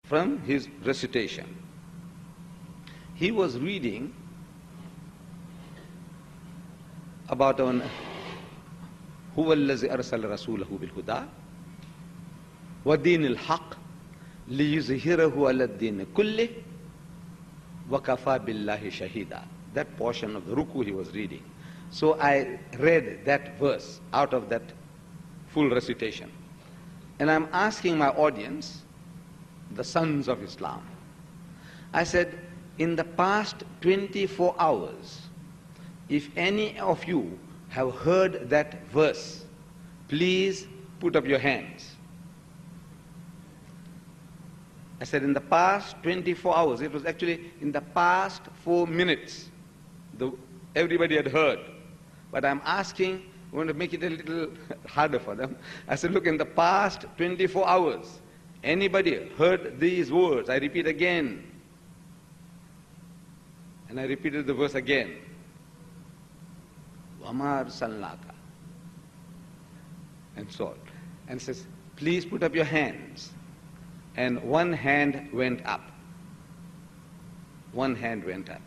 from his recitation. He was reading about هو الذي أرسل رسوله بالهدى ودين الحق ليظهره على الدين كله وكفى بالله شهيدا. That portion of the ruku he was reading. So I read that verse out of that full recitation. And I'm asking my audience, the sons of Islam, I said, in the past 24 hours, if any of you have heard that verse, please put up your hands. I said, in the past 24 hours, it was actually in the past 4 minutes, everybody had heard. But I'm asking, I want to make it a little harder for them. I said, look, in the past 24 hours, anybody heard these words? I repeat again. And I repeated the verse again. وَمَا أَرْسَلْنَاكَ, and so on. And says, please put up your hands. And one hand went up. One hand went up.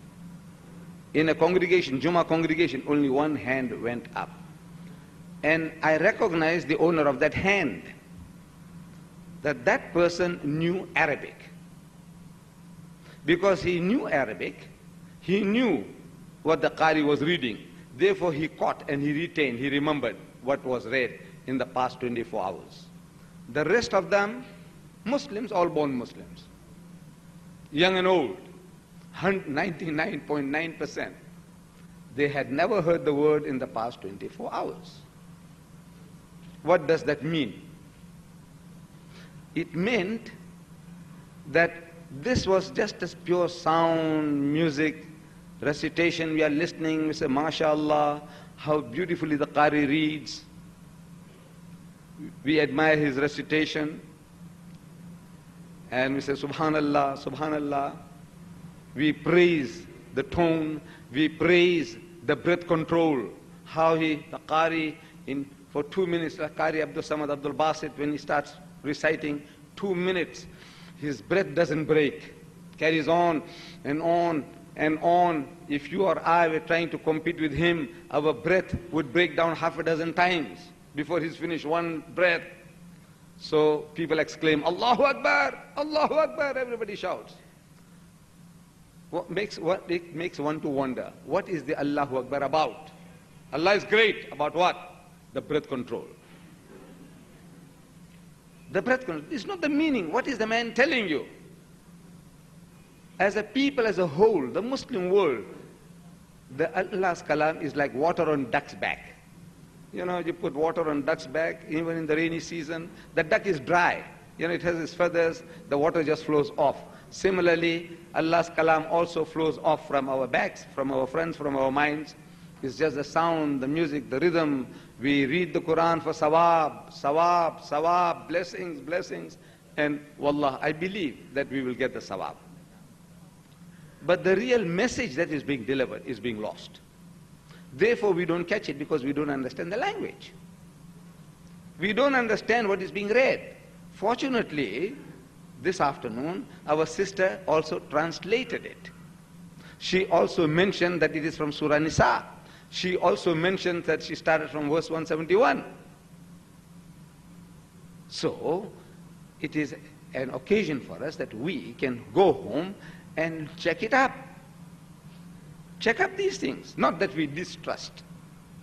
In a congregation, Jummah congregation, only one hand went up. And I recognized the owner of that hand, that person knew Arabic. Because he knew Arabic, he knew what the Qari was reading. Therefore he caught and he retained, he remembered what was read in the past 24 hours. The rest of them, Muslims, all born Muslims, young and old, 99.9%, they had never heard the word in the past 24 hours. What does that mean? It meant that this was just as pure sound, music, recitation. We are listening, we say, MashaAllah, how beautifully the Qari reads. We admire his recitation. And we say, Subhanallah, Subhanallah. We praise the tone, we praise the breath control. How the Qari, for 2 minutes, the Qari Abdul Samad Abdul Basit, when he starts reciting, 2 minutes, his breath doesn't break. Carries on and on and on. If you or I were trying to compete with him, our breath would break down half a dozen times before he's finished one breath. So people exclaim, Allahu Akbar, Allahu Akbar, everybody shouts. It makes one to wonder, what is the Allahu Akbar about? Allah is great, about what? The breath control. The breath control is not the meaning. What is the man telling you? As a people, as a whole, the Muslim world, the Allah's kalam is like water on duck's back. You know, you put water on duck's back, even in the rainy season, the duck is dry. You know, it has its feathers, the water just flows off. Similarly, Allah's kalam also flows off from our backs, from our friends, from our minds. It's just the sound, the music, the rhythm. We read the Quran for sawab, sawab, sawab, blessings, blessings. And wallah, I believe that we will get the sawab. But the real message that is being delivered is being lost. Therefore, we don't catch it because we don't understand the language. We don't understand what is being read. Fortunately, this afternoon, our sister also translated it. She also mentioned that it is from Surah Nisa. She also mentioned that she started from verse 171. So, it is an occasion for us that we can go home and check it up. Check up these things. Not that we distrust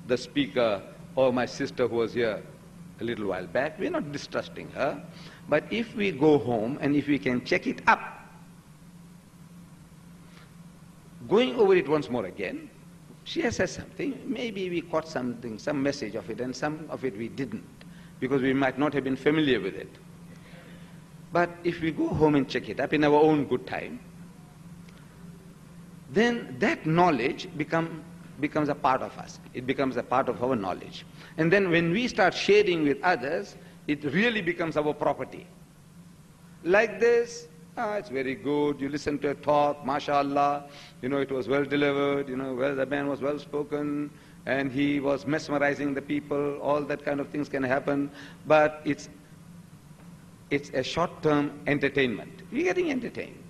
the speaker or my sister who was here a little while back. We're not distrusting her. But if we go home and if we can check it up, going over it once more again, she has said something, maybe we caught something, some message of it, and some of it we didn't, because we might not have been familiar with it. But if we go home and check it up in our own good time, then that knowledge becomes a part of us. It becomes a part of our knowledge. And then when we start sharing with others, it really becomes our property. Like this, it's very good, you listen to a talk, mashallah, you know, it was well delivered, you know, well, the man was well spoken, and he was mesmerizing the people, all that kind of things can happen, but it's it's a short-term entertainment. We're getting entertained.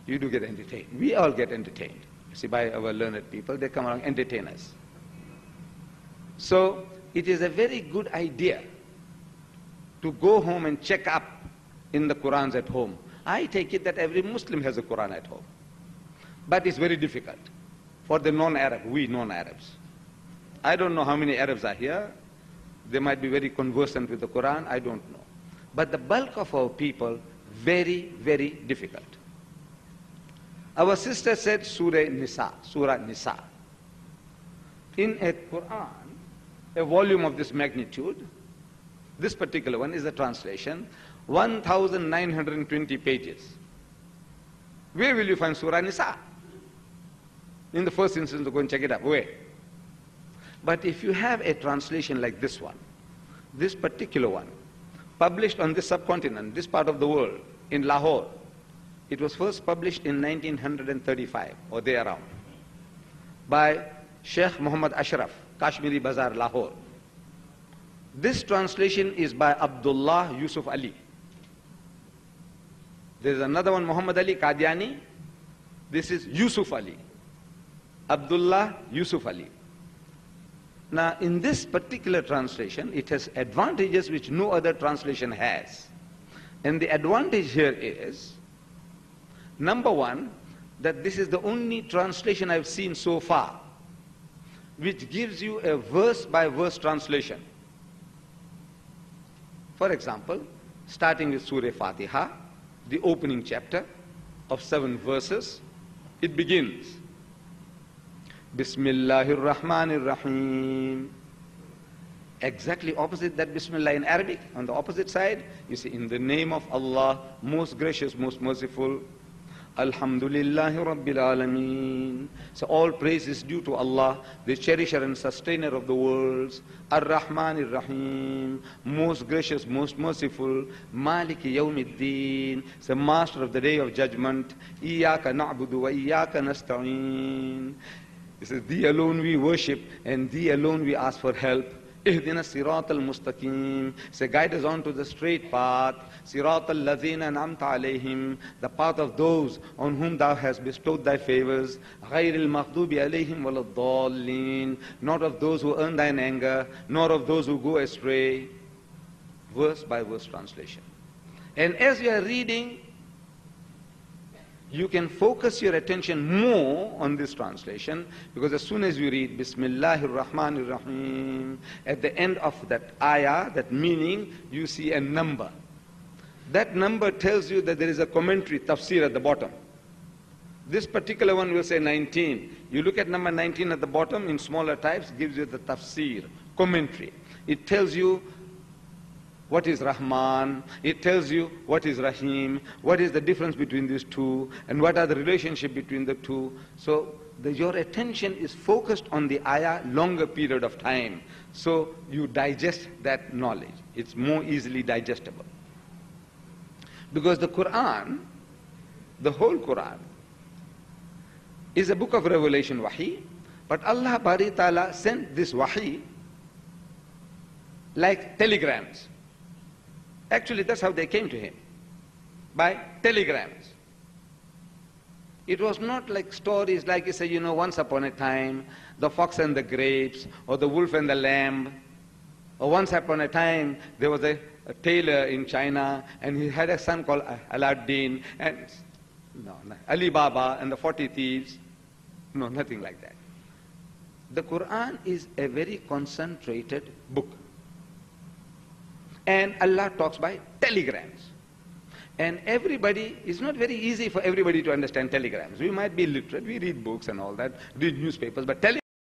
You do get entertained. We all get entertained. See, by our learned people, they come along, entertain us. So, it is a very good idea to go home and check up in the Qurans at home. I take it that every Muslim has a Quran at home. But it's very difficult for the non-Arab, we non-Arabs. I don't know how many Arabs are here. They might be very conversant with the Quran, I don't know. But the bulk of our people, very, very difficult. Our sister said Surah Nisa. In a Quran, a volume of this magnitude, this particular one is a translation, 1,920 pages. Where will you find Surah Nisa? In the first instance, go and check it up. Where? But if you have a translation like this one, this particular one, published on this subcontinent, this part of the world, in Lahore, it was first published in 1935 or therearound by Sheikh Muhammad Ashraf, Kashmiri Bazaar, Lahore. This translation is by Abdullah Yusuf Ali. There is another one, Muhammad Ali Qadiani. This is Yusuf Ali. Abdullah Yusuf Ali. Now, in this particular translation, it has advantages which no other translation has. And the advantage here is, number one, that this is the only translation I've seen so far which gives you a verse-by-verse translation. For example, starting with Surah Fatiha, the opening chapter of 7 verses, it begins, Bismillahir Rahmanir Rahim. Exactly opposite that Bismillah in Arabic. On the opposite side, you see, in the name of Allah, most gracious, most merciful. Alhamdulillahi Rabbil Alameen. So all praise is due to Allah, the cherisher and sustainer of the worlds. Ar-Rahmanir Rahim, most gracious, most merciful. Maliki Yawmiddin, the master of the day of judgment. Iyaka na'budu wa iyaka nasta'een. He says, Thee alone we worship and Thee alone we ask for help. Ihdina siratal mustaqim. Say, guide us on to the straight path. Siratal ladhina namta alayhim. The path of those on whom Thou hast bestowed Thy favors. Ghayril maghdubi alayhim waladdallin. Not of those who earn Thine anger, nor of those who go astray. Verse by verse translation. And as you are reading, you can focus your attention more on this translation, because as soon as you read Bismillahir Rahmanir Rahim, at the end of that ayah, that meaning, you see a number. That number tells you that there is a commentary, tafsir at the bottom. This particular one will say 19. You look at number 19 at the bottom in smaller types, gives you the tafsir, commentary. It tells you what is Rahman, it tells you what is Rahim, what is the difference between these two, and what are the relationship between the two. So your attention is focused on the ayah longer period of time. So you digest that knowledge. It's more easily digestible. Because the Quran, the whole Quran, is a book of revelation, wahi, but Allah Bari Ta'ala sent this wahi like telegrams. Actually, that's how they came to him, by telegrams. It was not like stories like you say, you know, once upon a time, the fox and the grapes, or the wolf and the lamb, or once upon a time, there was a tailor in China, and he had a son called Aladdin, and Ali Baba and the 40 thieves. No, nothing like that. The Quran is a very concentrated book. And Allah talks by telegrams. And everybody, it's not very easy for everybody to understand telegrams. We might be literate, we read books and all that, read newspapers, but telegrams